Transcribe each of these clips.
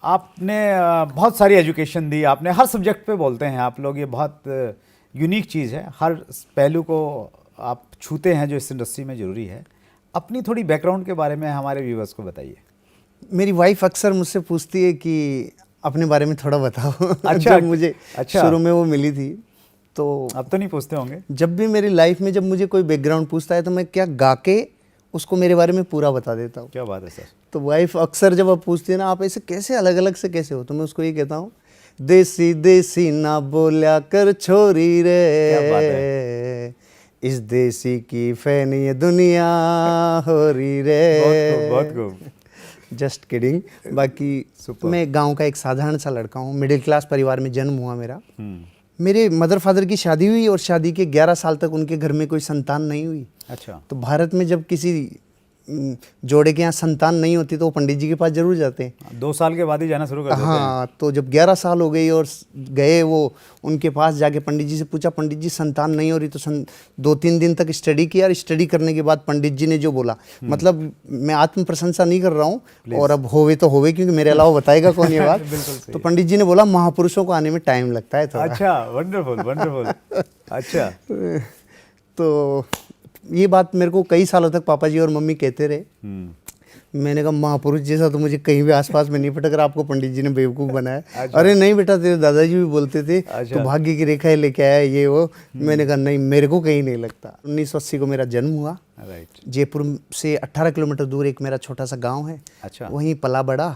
आपने बहुत सारी एजुकेशन दी, आपने हर सब्जेक्ट पे बोलते हैं आप लोग, ये बहुत यूनिक चीज़ है, हर पहलू को आप छूते हैं जो इस इंडस्ट्री में ज़रूरी है। अपनी थोड़ी बैकग्राउंड के बारे में हमारे व्यूवर्स को बताइए। मेरी वाइफ अक्सर मुझसे पूछती है कि अपने बारे में थोड़ा बताओ। अच्छा, जब मुझे शुरू में वो मिली थी तो अब तो नहीं पूछते होंगे। जब भी मेरी लाइफ में जब मुझे कोई बैकग्राउंड पूछता है तो मैं क्या गा के उसको मेरे बारे में पूरा बता देता हूँ। क्या बात है सर। तो वाइफ अक्सर जब आप पूछती है ना आप ऐसे कैसे अलग अलग से कैसे हो, तो मैं उसको ये कहता हूँ, देसी देसी ना बोल्या कर छोरी रे, क्या बात है। इस देसी की फैन ये दुनिया हो रही रे। बहुत खूब। Just kidding. बाकी मैं गांव का एक साधारण सा लड़का हूँ, मिडिल क्लास परिवार में जन्म हुआ मेरा। मेरे मदर फादर की शादी हुई और शादी के 11 साल तक उनके घर में कोई संतान नहीं हुई। अच्छा। तो भारत में जब किसी जोड़े के यहाँ संतान नहीं होती तो वो पंडित जी के पास जरूर जाते हैं। 2 साल के बाद ही जाना शुरू कर देते हैं। हाँ, तो जब 11 साल हो गई और गए वो उनके पास, जाके पंडित जी से पूछा, पंडित जी संतान नहीं हो रही, तो 2-3 दिन तक स्टडी किया और स्टडी करने के बाद पंडित जी ने जो बोला, मतलब मैं आत्म प्रशंसा नहीं कर रहा हूँ, और अब होवे तो होवे, क्योंकि मेरे अलावा बताएगा कौन ये बात। तो पंडित जी ने बोला महापुरुषों को आने में टाइम लगता है थोड़ा। अच्छा, वंडरफुल वंडरफुल। अच्छा। तो ये बात मेरे को कई सालों तक पापा जी और मम्मी कहते रहे। मैंने कहा महापुरुष जैसा तो मुझे कहीं भी आसपास में नहीं पता, अगर आपको पंडित जी ने बेवकूफ़ बनाया। अच्छा। अरे नहीं बेटा, तेरे दादाजी भी बोलते थे। अच्छा। तो भाग्य की रेखा लेके आया ये वो। मैंने कहा नहीं, मेरे को कहीं नहीं लगता। 1980 को मेरा जन्म हुआ। राइट। जयपुर से 18 किलोमीटर दूर एक मेरा छोटा सा गाँव है। अच्छा। वहीं पला बड़ा।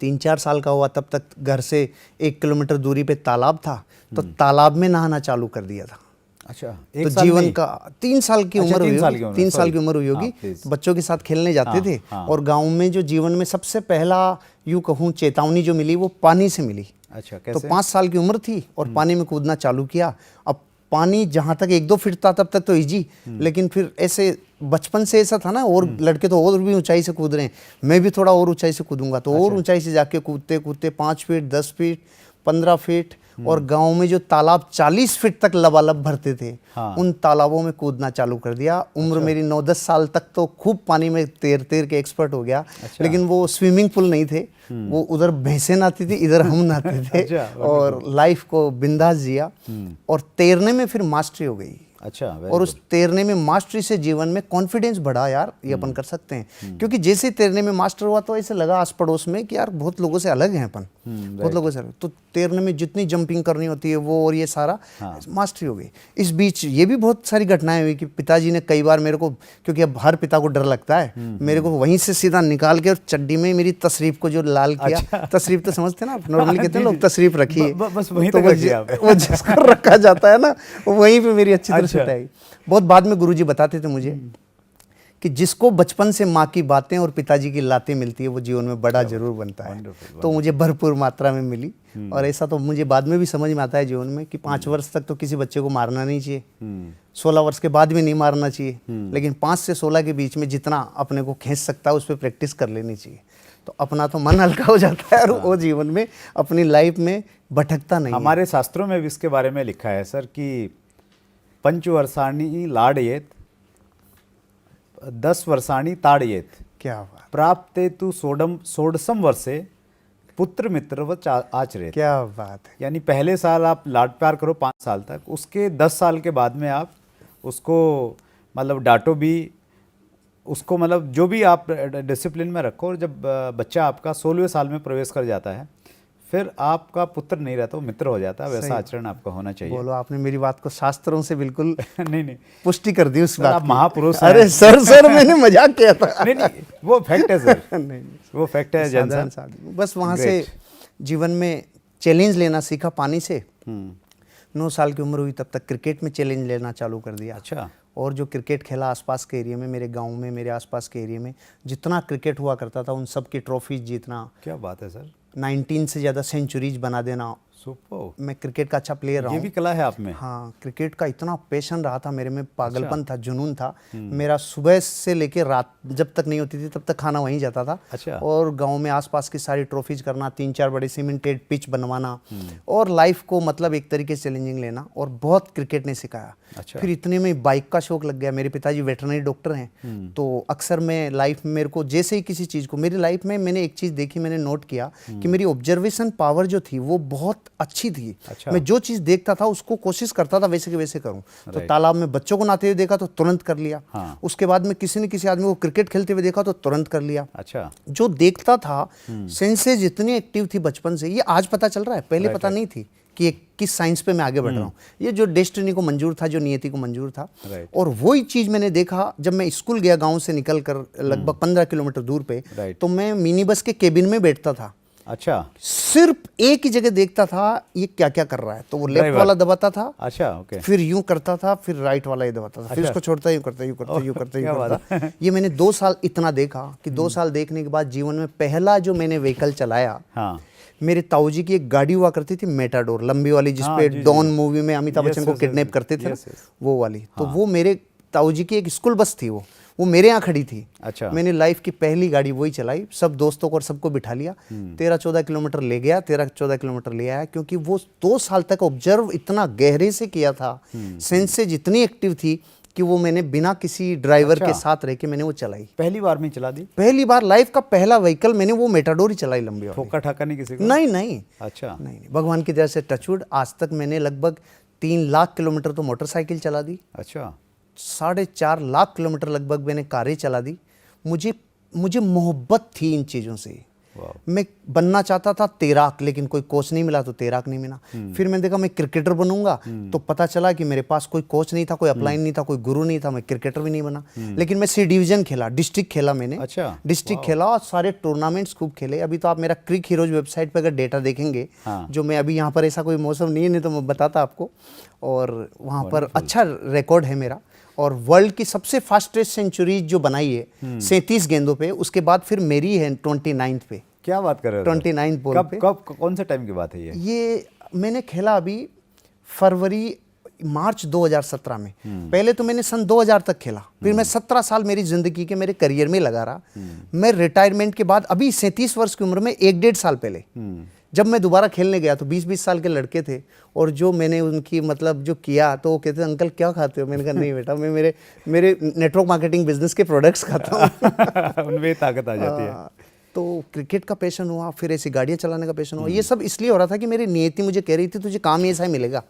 3-4 साल का हुआ तब तक घर से 1 किलोमीटर दूरी पे तालाब था, तो तालाब में नहाना चालू कर दिया था। अच्छा। तो जीवन का 3 साल की उम्र हुई, 3 साल की उम्र हुई होगी। तो बच्चों के साथ खेलने जाते थे। और गांव में जो जीवन में सबसे पहला यूँ कहूँ चेतावनी जो मिली वो पानी से मिली। अच्छा, कैसे? तो 5 साल की उम्र थी और पानी में कूदना चालू किया। अब पानी जहाँ तक 1-2 फीट था तब तक तो ईजी, लेकिन फिर ऐसे बचपन से ऐसा था ना, और लड़के तो और भी ऊंचाई से कूद रहे हैं, मैं भी थोड़ा और ऊंचाई से कूदूंगा, तो और ऊंचाई से जाके कूदते कूदते 5 फीट, 10 फीट, 15 फीट, और गांव में जो तालाब 40 फीट तक लबालब भरते थे, उन तालाबों में कूदना चालू कर दिया। उम्र मेरी 9-10 साल तक तो खूब पानी में तैर तैर के एक्सपर्ट हो गया। लेकिन वो स्विमिंग पूल नहीं थे, वो उधर भैंसें नहाती थी, इधर हम नहाते थे। और लाइफ को बिंदास जिया और तैरने में फिर मास्टरी हो गई। अच्छा। और उस तैरने में मास्टरी से जीवन में कॉन्फिडेंस बढ़ा, यार ये अपन कर सकते हैं। क्योंकि जैसे तैरने में मास्टर हुआ तो ऐसे लगा आस पड़ोस में कि यार बहुत लोगों से अलग हैं अपन, बहुत लोगों से अलग। तो तैरने में जितनी जंपिंग करनी होती है वो, और ये सारा मास्टरी हो गई। इस बीच ये भी बहुत सारी घटनाएं हुई कि पिताजी ने कई बार मेरे को, क्योंकि अब हर पिता को डर लगता है, मेरे को वहीं से सीधा निकाल के और चड्डी में मेरी तशरीफ को जो लाल किया। अच्छा। तशरीफ तो समझते ना आप, नॉर्मली कहते हैं लोग तशरीफ रखिए, बस वहीं तो तक रखिए आप। वो जिसको रखा जाता है ना, वहीं पे मेरी अच्छी तरह से आई। बहुत बाद में गुरुजी बताते थे मुझे कि जिसको बचपन से माँ की बातें और पिताजी की लातें मिलती है वो जीवन में बड़ा जरूर बनता है। तो मुझे भरपूर मात्रा में मिली। और ऐसा तो मुझे बाद में भी समझ में आता है जीवन में कि 5 वर्ष तक तो किसी बच्चे को मारना नहीं चाहिए, 16 वर्ष के बाद भी नहीं मारना चाहिए, लेकिन 5 से 16 के बीच में जितना अपने को खींच सकता है उस पर प्रैक्टिस कर लेनी चाहिए। तो अपना तो मन हल्का हो जाता है और वो जीवन में अपनी लाइफ में भटकता नहीं। हमारे शास्त्रों में भी इसके बारे में लिखा है सर कि 5 वर्षाणि लाडयेत, 10 वर्षाणि ताड़येत, क्या बात, प्राप्ते तु षोडशम वर्षे पुत्र मित्रवत आचरेत। क्या बात है। यानी पहले साल आप लाड प्यार करो 5 साल तक, उसके 10 साल के बाद में आप उसको मतलब डांटो भी, उसको मतलब जो भी आप डिसिप्लिन में रखो। और जब बच्चा आपका 16वें साल में प्रवेश कर जाता है फिर आपका पुत्र नहीं रहता, वो मित्र हो जाता है। वैसा आचरण आपका होना चाहिए। बोलो, आपने मेरी बात को शास्त्रों से बिल्कुल नहीं पुष्टि कर दी उस बात आप महापुरुष हैं। अरे सर मैंने मजाक किया था। नहीं, वो फैक्ट है सर। नहीं, वो फैक्ट है जनसा। बस वहाँ से जीवन में चैलेंज लेना सीखा पानी से। 9 साल की उम्र हुई तब तक क्रिकेट में चैलेंज लेना चालू कर दिया। अच्छा। और जो क्रिकेट खेला आसपास के एरिया में, मेरे गांव में, मेरे आसपास के एरिया में जितना क्रिकेट हुआ करता था उन सब की ट्रॉफीज जीतना। क्या बात है सर। 19 से ज़्यादा सेंचुरीज बना देना, सुपर। मैं क्रिकेट का अच्छा प्लेयर रहा ये हूँ। भी कला है आप में। हाँ, क्रिकेट का इतना पैशन रहा था मेरे में, पागलपन था, जुनून था मेरा। सुबह से लेके रात जब तक नहीं होती थी तब तक खाना वहीं जाता था। अच्छा। और गांव में आसपास की सारी ट्रॉफीज करना, 3-4 बड़े सीमेंटेड पिच बनवाना, और लाइफ को मतलब एक तरीके से चैलेंजिंग लेना, और बहुत क्रिकेट ने सिखाया। अच्छा। फिर इतने में बाइक का शौक लग गया। मेरे पिताजी वेटरनरी डॉक्टर हैं, तो अक्सर मैं लाइफ में मेरे को जैसे ही किसी चीज़ को, मेरी लाइफ में मैंने एक चीज़ देखी, मैंने नोट किया कि मेरी ऑब्जर्वेशन पावर जो थी वो बहुत अच्छी थी। अच्छा। मैं जो चीज़ देखता था उसको कोशिश करता था वैसे के वैसे करूं। तो तालाब में बच्चों को नहाते हुए देखा तो तुरंत कर लिया। हाँ। उसके बाद में किसी न किसी आदमी को क्रिकेट खेलते हुए देखा तो तुरंत कर लिया। अच्छा। जो देखता था, सेंसेस इतनी एक्टिव थी बचपन से, ये आज पता चल रहा है, पहले पता नहीं थी कि ये किस साइंस पे मैं आगे बढ़ रहा हूँ। ये जो डेस्टिनी को मंजूर था, जो नियति को मंजूर था। और वही चीज़ मैंने देखा जब मैं स्कूल गया गांव से निकल कर लगभग 15 किलोमीटर दूर पे, तो मैं मिनी बस के केबिन में बैठता था। अच्छा। सिर्फ एक ही जगह देखता था ये क्या क्या कर रहा है, तो वो लेफ्ट वाला दबाता था। अच्छा, ओके। फिर यूं करता था, फिर राइट वाला ये दबाता था, फिर उसको छोड़ता, यूं करता, यूं करता, यूं करता, यूं करता। ये मैंने 2 साल इतना देखा कि 2 साल देखने के बाद जीवन में पहला जो मैंने व्हीकल चलाया, हाँ। मेरे ताऊजी की एक गाड़ी हुआ करती थी, मेटाडोर, लंबी वाली, जिसपे डॉन मूवी में अमिताभ बच्चन को किडनैप करते थे, वो वाली। तो वो मेरे ताऊजी की एक स्कूल बस थी, वो मेरे यहाँ खड़ी थी। अच्छा। मैंने लाइफ की पहली गाड़ी वही चलाई, सब दोस्तों को और सबको बिठा लिया, 13-14 किलोमीटर ले गया, 13-14 किलोमीटर ले आया, क्योंकि वो 2 साल तक ऑब्जर्व इतना गहरे से किया था, सेंसेज इतनी एक्टिव थी कि वो मैंने बिना किसी ड्राइवर के साथ रह के मैंने वो चलाई। पहली बार में चला दी? पहली बार लाइफ का पहला व्हीकल मैंने वो मेटाडोर ही चलाई, लंबी वाली। ठोका ठाका नहीं किसी को? नहीं नहीं। अच्छा। नहीं, भगवान की दया से टचवुड आज तक मैंने लगभग 3 लाख किलोमीटर तो मोटरसाइकिल चला दी। अच्छा। 4.5 लाख किलोमीटर लगभग मैंने कारें चला दी। मुझे मोहब्बत थी इन चीज़ों से। मैं बनना चाहता था तैराक, लेकिन कोई कोच नहीं मिला तो तैराक नहीं मिला। फिर मैंने देखा मैं क्रिकेटर बनूंगा, तो पता चला कि मेरे पास कोई कोच नहीं था, कोई अपलाइन नहीं था, कोई गुरु नहीं था, मैं क्रिकेटर भी नहीं बना। लेकिन मैं सी डिवीजन खेला, डिस्ट्रिक्ट खेला मैंने। अच्छा। डिस्ट्रिक्ट खेला और सारे टूर्नामेंट्स खूब खेले। अभी तो आप मेरा क्रिक हीरोज वेबसाइट पर अगर डेटा देखेंगे, जो मैं अभी यहाँ पर, ऐसा कोई मौसम नहीं है, नहीं तो मैं बताता आपको। और वहाँ पर अच्छा रिकॉर्ड है मेरा। और वर्ल्ड की सबसे फास्टेस्ट सेंचुरी जो बनाई है 37 गेंदों पे, उसके बाद फिर मेरी है 29 पे। क्या बात कर रहे हो? 29 बॉल पे। कब कौन से टाइम की बात है ये मैंने खेला अभी मार्च 2017 में। पहले तो मैंने सन 2000 तक खेला, फिर मैं 17 साल मेरी जिंदगी के मेरे करियर में लगा रहा। मैं रिटायरमेंट के बाद अभी 37 वर्ष की उम्र में 1-1.5 साल पहले जब मैं दोबारा खेलने गया, तो 20-20 साल के लड़के थे, और जो मैंने उनकी मतलब जो किया, तो वो कहते अंकल क्या खाते हो? मैंने कहा नहीं बेटा, मैं मेरे नेटवर्क मार्केटिंग बिजनेस के प्रोडक्ट्स खाता हूँ। उनमें ताकत आ जाती है। तो क्रिकेट का पैशन हुआ, फिर ऐसी गाड़ियाँ चलाने का पैशन हुआ। ये सब इसलिए हो रहा था कि मेरी नियति मुझे कह रही थी तुझे काम ही ऐसा ही मिलेगा,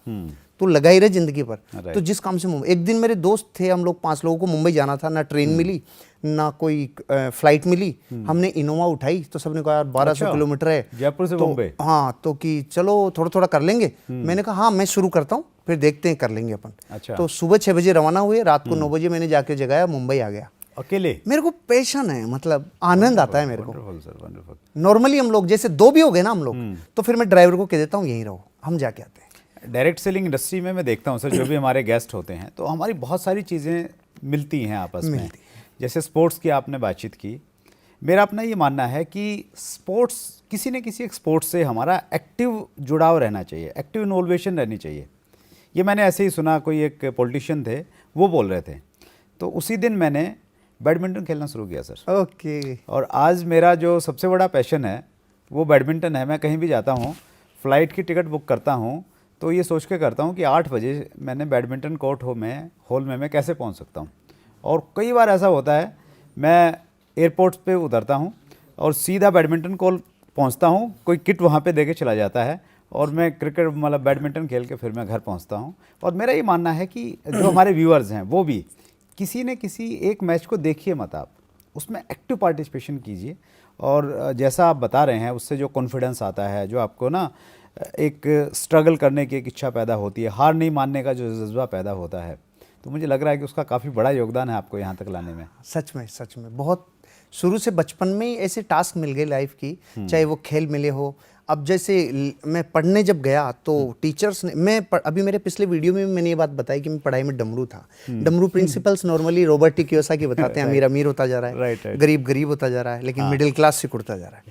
तू लगा ही रहे जिंदगी पर। तो जिस काम से एक दिन मेरे दोस्त थे, हम लोग 5 लोगों को मुंबई जाना था, ना ट्रेन मिली ना कोई फ्लाइट मिली। हमने इनोवा उठाई, तो सबने कहा यार 1200 किलोमीटर है जयपुर से मुंबई। हाँ, तो कि चलो थोड़ा थोड़ा कर लेंगे। मैंने कहा हाँ मैं शुरू करता हूँ, फिर देखते हैं कर लेंगे अपन। अच्छा। तो सुबह 6 बजे रवाना हुए, रात को 9 बजे मैंने जाके जगाया, मुंबई आ गया अकेले। मेरे को पैशन है, मतलब आनंद आता है मेरे को। Wonderful sir, wonderful. नॉर्मली हम लोग जैसे 2 भी हो गए ना हम लोग, तो फिर मैं ड्राइवर को कह देता हूँ यहीं रहो, हम जाके आते हैं। डायरेक्ट सेलिंग इंडस्ट्री में मैं देखता हूँ सर, जो भी हमारे गेस्ट होते हैं, तो हमारी बहुत सारी चीज़ें मिलती हैं आपस में। जैसे स्पोर्ट्स की आपने बातचीत की, मेरा अपना ये मानना है कि स्पोर्ट्स, किसी न किसी एक स्पोर्ट्स से हमारा एक्टिव जुड़ाव रहना चाहिए, एक्टिव इन्वॉल्वेशन रहनी चाहिए। ये मैंने ऐसे ही सुना, कोई एक पॉलिटिशियन थे, वो बोल रहे थे, तो उसी दिन मैंने बैडमिंटन खेलना शुरू किया सर। ओके। और आज मेरा जो सबसे बड़ा पैशन है वो बैडमिंटन है। मैं कहीं भी जाता हूँ, फ़्लाइट की टिकट बुक करता हूँ, तो ये सोच के करता हूँ कि 8 बजे मैंने बैडमिंटन कोर्ट हॉल में मैं कैसे पहुँच सकता हूँ। और कई बार ऐसा होता है, मैं एयरपोर्ट पे उतरता हूँ और सीधा बैडमिंटन कोर्ट पहुँचता हूँ, कोई किट वहाँ पे देके चला जाता है, और मैं क्रिकेट मतलब बैडमिंटन खेल के फिर मैं घर पहुँचता हूँ। और मेरा ये मानना है कि जो हमारे व्यूअर्स हैं वो भी किसी न किसी एक मैच को देखिए मत, आप उसमें एक्टिव पार्टिसिपेशन कीजिए। और जैसा आप बता रहे हैं, उससे जो कॉन्फिडेंस आता है, जो आपको ना एक स्ट्रगल करने की एक इच्छा पैदा होती है, हार नहीं मानने का जो जज्बा पैदा होता है, तो मुझे लग रहा है कि उसका काफ़ी बड़ा योगदान है आपको यहाँ तक लाने में। सच में बहुत शुरू से बचपन में ही ऐसे टास्क मिल गए लाइफ की, चाहे वो खेल मिले हो, अब जैसे मैं पढ़ने जब गया तो टीचर्स ने अभी मेरे पिछले वीडियो में भी मैंने ये बात बताई कि मैं पढ़ाई में डमरू था। डमरू principles normally Robert T Kiyosaki बताते हैं, अमीर अमीर होता जा रहा है, गरीब गरीब होता जा रहा है, लेकिन मिडिल क्लास सिकुड़ता जा रहा है।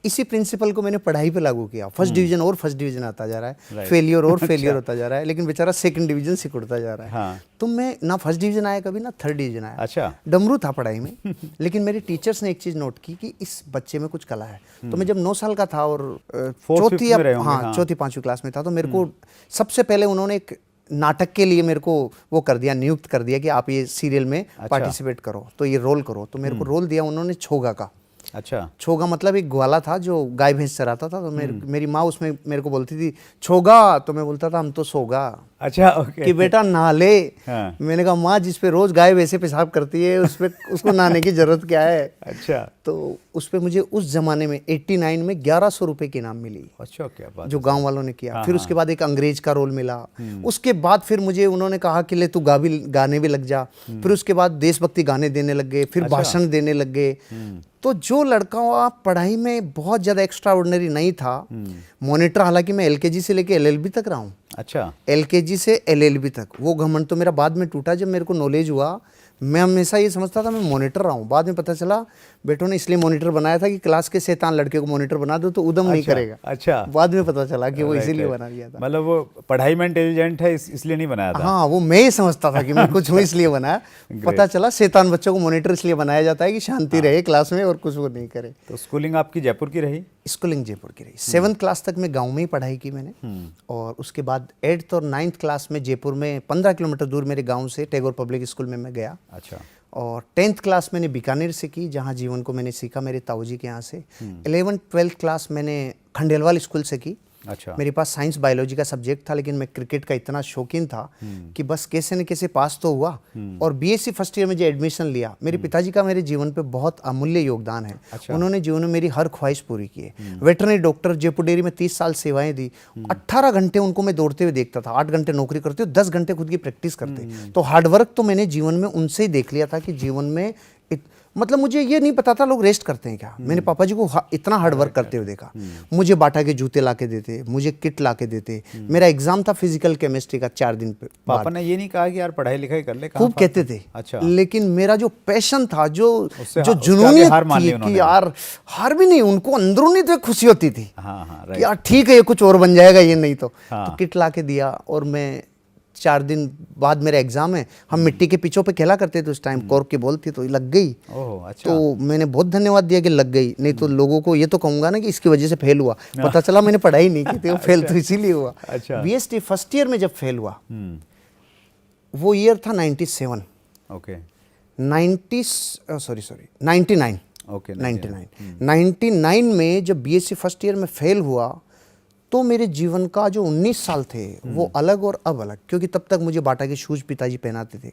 इसी प्रिंसिपल को मैंने पढ़ाई पे लागू किया। फर्स्ट डिवीजन और फर्स्ट डिवीजन आता जा रहा है, फेलियर और फेलियर होता जा रहा है, लेकिन बेचारा सेकंड डिवीजन सिकुड़ता जा रहा है। तो मैं ना फर्स्ट डिवीजन आया कभी, ना थर्ड डिवीजन आया। अच्छा, डमरू था पढ़ाई में। लेकिन मेरे टीचर्स ने एक चीज नोट की कि इस बच्चे में कुछ कला है। तो मैं जब 9 साल का था और चौथी 5वीं क्लास में था, तो मेरे को सबसे पहले उन्होंने एक नाटक के लिए मेरे को वो कर दिया, नियुक्त कर दिया कि आप ये सीरियल में पार्टिसिपेट करो, तो ये रोल करो। तो मेरे को रोल दिया उन्होंने छोगा का। अच्छा, छोगा मतलब एक ग्वाला था जो गाय भैंस चराता था। तो मेरी माँ उसमें मेरे को बोलती थी छोगा, तो मैं बोलता था हम तो सोगा। अच्छा, ओके, कि बेटा नहा ले। हाँ। मैंने कहा माँ जिस पे रोज गाय वैसे पेशाब करती है उस पे उसको नहाने की जरूरत क्या है। अच्छा, तो उस पे मुझे उस जमाने में 89 में 1100 रुपए की इनाम मिली। अच्छा, क्या बात, जो गांव वालों ने किया। फिर उसके बाद एक अंग्रेज का रोल मिला। उसके बाद फिर मुझे उन्होंने कहा कि ले तू गाने भी लग जा। फिर उसके बाद देशभक्ति गाने देने लग गए, फिर भाषण देने लग गए। तो जो लड़का पढ़ाई में बहुत ज्यादा एक्स्ट्रा ऑर्डिनरी नहीं था, मॉनिटर, हालांकि मैं एलकेजी से लेके एलएलबी तक रहा हूँ। अच्छा, एलकेजी से एलएलबी तक। वो घमंड तो मेरा बाद में टूटा जब मेरे को नॉलेज हुआ। मैं हमेशा ये समझता था मैं मॉनिटर रहा हूँ। बाद में पता चला बेटों ने इसलिए मॉनिटर बनाया था कि क्लास के शैतान लड़के को मॉनिटर बना दो तो उदम नहीं करेगा। अच्छा, बाद में पता चला कि वो इसीलिए बना दिया था। मतलब वो पढ़ाई में इंटेलिजेंट है इसलिए नहीं बनाया था। हाँ, वो मैं ही समझता था कि मैं कुछ हूँ इसलिए बनाया। पता चला शैतान बच्चों को मॉनिटर इसलिए बनाया जाता है कि शांति रहे क्लास में और कुछ वो नहीं करे। तो स्कूलिंग आपकी जयपुर की रही? स्कूलिंग जयपुर की रही। 7th क्लास तक मैं गांव में ही पढ़ाई की मैंने। और उसके बाद 8th और 9th क्लास में जयपुर में 15 किलोमीटर दूर मेरे गांव से टैगोर पब्लिक स्कूल में मैं गया। अच्छा, और 10th क्लास मैंने बीकानेर से की, जहाँ जीवन को मैंने सीखा मेरे ताऊजी के यहाँ से। 11th 12th क्लास मैंने खंडेलवाल स्कूल से की। अच्छा, मेरे पास साइंस बायोलॉजी का सब्जेक्ट था, लेकिन मैं क्रिकेट का इतना शौकीन था कि बस कैसे न कैसे पास तो हुआ। और बीएससी फर्स्ट ईयर में जो एडमिशन लिया, मेरे पिताजी का मेरे जीवन पे बहुत अमूल्य योगदान है। अच्छा। उन्होंने जीवन में मेरी हर ख्वाहिश पूरी की है। वेटरनरी डॉक्टर, जयपुर डेयरी में 30 साल सेवाएं दी। 18 घंटे उनको मैं दौड़ते हुए देखता था। 8 घंटे नौकरी करते हो, 10 घंटे खुद की प्रैक्टिस करते। तो हार्डवर्क तो मैंने जीवन में उनसे ही देख लिया था कि जीवन में मतलब मुझे ये नहीं पता था लोग रेस्ट करते हैं क्या। मैंने पापा जी को इतना हार्ड वर्क करते हुए देखा। मुझे बाटा के जूते ला के देते, मुझे किट ला के देते। मेरा एग्जाम था फिजिकल केमिस्ट्री का 4 दिन पे। पापा ने ये नहीं कहा कि यार पढ़ाई लिखाई कर ले? खूब कहते थे। अच्छा, लेकिन मेरा जो पैशन था, जो जुनूनियत थी कि यार हार भी नहीं, उनको अंदरूनी तो खुशी होती थी कि यार ठीक है ये कुछ और बन जाएगा, ये नहीं तो किट ला के दिया। और मैं 4 दिन बाद मेरा एग्जाम है। हम मिट्टी के पिचों पे खेला करते थे उस टाइम, कॉर्क की बॉल थी, तो लग गई। अच्छा। तो मैंने बहुत धन्यवाद दिया कि लग गई, नहीं तो लोगों को ये तो कहूंगा ना कि इसकी वजह से फेल हुआ। पता चला मैंने पढ़ाई नहीं की थी, वो फेल तो इसीलिए हुआ। अच्छा। बीएसटी फर्स्ट ईयर में जब फेल हुआ, वो ईयर था 97। ओके, 99 ओके 99 में जब बीएससी फर्स्ट ईयर में फेल हुआ, तो मेरे जीवन का जो 19 साल थे वो अलग और अब अलग। क्योंकि तब तक मुझे बाटा के शूज पिताजी पहनाते थे।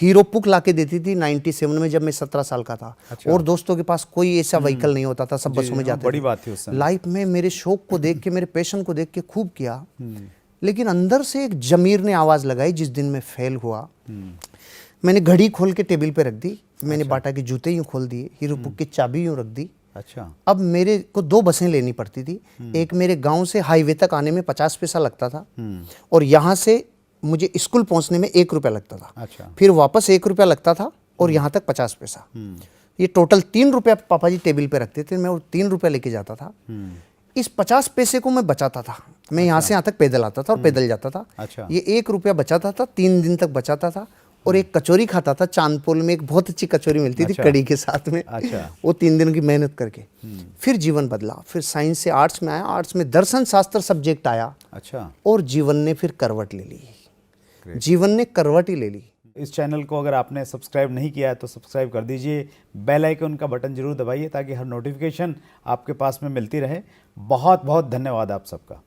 हीरो पुक ला के देती थी 97 में, जब मैं 17 साल का था। अच्छा। और दोस्तों के पास कोई ऐसा व्हीकल नहीं होता था, सब बसों में जाते थे। बड़ी बात थी उस समय। लाइफ में मेरे शौक को देख के, मेरे पैशन को देख के खूब किया। लेकिन अंदर से एक जमीर ने आवाज लगाई जिस दिन मैं फेल हुआ। मैंने घड़ी खोल के टेबल पे रख दी। मैंने बाटा के जूते यूं खोल दिए, हीरो पुक की चाबी यूं रख दी। अच्छा। अब मेरे को 2 बसें लेनी पड़ती थी। एक मेरे गांव से हाईवे तक आने में 50 पैसा लगता था, और यहाँ से मुझे स्कूल पहुंचने में 1 रुपया लगता था। अच्छा। फिर वापस 1 रुपया लगता था, और यहाँ तक 50 पैसा। ये टोटल 3 रुपया पापा जी टेबल पे रखते थे। मैं वो 3 रुपया लेके जाता था। इस 50 पैसे को मैं बचाता था। मैं यहाँ से यहाँ तक पैदल आता था और पैदल जाता था। अच्छा। ये 1 रुपया बचाता था, 3 दिन तक बचाता था। और एक कचौरी खाता था, चांदपोल में एक बहुत अच्छी कचौरी मिलती थी कड़ी के साथ में। अच्छा। वो 3 दिन की मेहनत करके फिर जीवन बदला। फिर साइंस से आर्ट्स में आया, आर्ट्स में दर्शन शास्त्र सब्जेक्ट आया। अच्छा। और जीवन ने फिर करवट ले ली। जीवन ने करवट ही ले ली। इस चैनल को अगर आपने सब्सक्राइब नहीं किया है तो सब्सक्राइब कर दीजिए, बेल आइकन का बटन जरूर दबाइए ताकि हर नोटिफिकेशन आपके पास में मिलती रहे। बहुत बहुत धन्यवाद आप सबका।